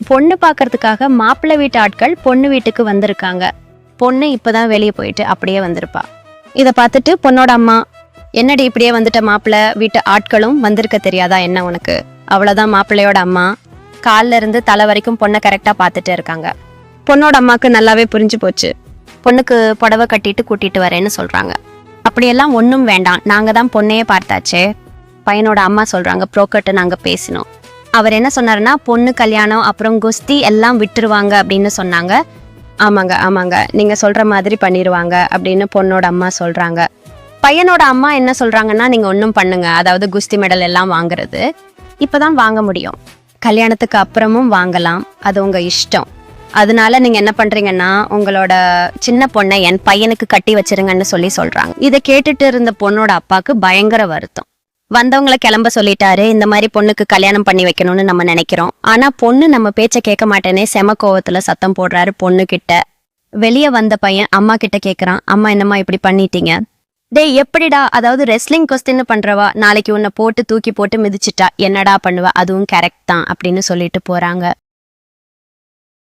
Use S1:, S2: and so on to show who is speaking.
S1: பொண்ணு பார்க்கறதுக்காக மாப்பிள்ளை வீட்டு ஆட்கள் பொண்ணு வீட்டுக்கு வந்திருக்காங்க. பொண்ணு இப்பதான் வெளியே போயிட்டு அப்படியே வந்திருப்பா. இதை பார்த்துட்டு பொண்ணோட அம்மா, என்னடி இப்படியே வந்துட்ட, மாப்பிள்ளை வீட்டு ஆட்களும் வந்திருக்க தெரியாதா என்ன உனக்கு? அவ்வளோதான். மாப்பிள்ளையோட அம்மா காலில் இருந்து தலை வரைக்கும் பொண்ணை கரெக்டாக பார்த்துட்டு இருக்காங்க. பொண்ணோட அம்மாவுக்கு நல்லாவே புரிஞ்சு போச்சு. பொண்ணுக்கு புடவை கட்டிட்டு கூட்டிட்டு வரேன்னு சொல்றாங்க. அப்படியெல்லாம் ஒன்றும் வேண்டாம், நாங்கள் தான் பொண்ணையே பார்த்தாச்சே. பையனோட அம்மா சொல்றாங்க, ப்ரோக்கர்ட்ட நாங்கள் பேசினோம். அவர் என்ன சொன்னாருன்னா, பொண்ணு கல்யாணம் அப்புறம் குஸ்தி எல்லாம் விட்டுருவாங்க அப்படின்னு சொன்னாங்க. ஆமாங்க ஆமாங்க, நீங்க சொல்ற மாதிரி பண்ணிடுவாங்க அப்படின்னு பொண்ணோட அம்மா சொல்றாங்க. பையனோட அம்மா என்ன சொல்றாங்கன்னா, நீங்க ஒன்றும் பண்ணுங்க, அதாவது குஸ்தி மெடல் எல்லாம் வாங்குறது இப்பதான் வாங்க முடியும், கல்யாணத்துக்கு அப்புறமும் வாங்கலாம், அது உங்க இஷ்டம். அதனால நீங்க என்ன பண்றீங்கன்னா, உங்களோட சின்ன பொண்ணை என் பையனுக்கு கட்டி வச்சிருங்கன்னு சொல்றாங்க. இதை கேட்டுட்டு இருந்த பொண்ணோட அப்பாவுக்கு பயங்கர வருத்தம். வந்தவங்களை கிளம்ப சொல்லிட்டாரு, இந்த மாதிரி பொண்ணுக்கு கல்யாணம் பண்ணி வைக்கணும்னு நம்ம நினைக்கிறோம். ஆனா பொண்ணு நம்ம பேச்ச கேட்க மாட்டேனே செம கோவத்துல சத்தம் போடுறாரு பொண்ணு கிட்ட. வெளியே வந்த பையன் அம்மா கிட்ட கேக்குறான், அம்மா என்னம்மா இப்படி பண்ணிட்டீங்க? டேய் எப்படிடா, அதாவது ரெஸ்லிங் கொஸ்டின் பண்றவா நாளைக்கு உன்னை போட்டு தூக்கி போட்டு மிதிச்சிட்டா என்னடா பண்ணுவ, அதுவும் கரெக்ட் தான் அப்படின்னு சொல்லிட்டு போறாங்க.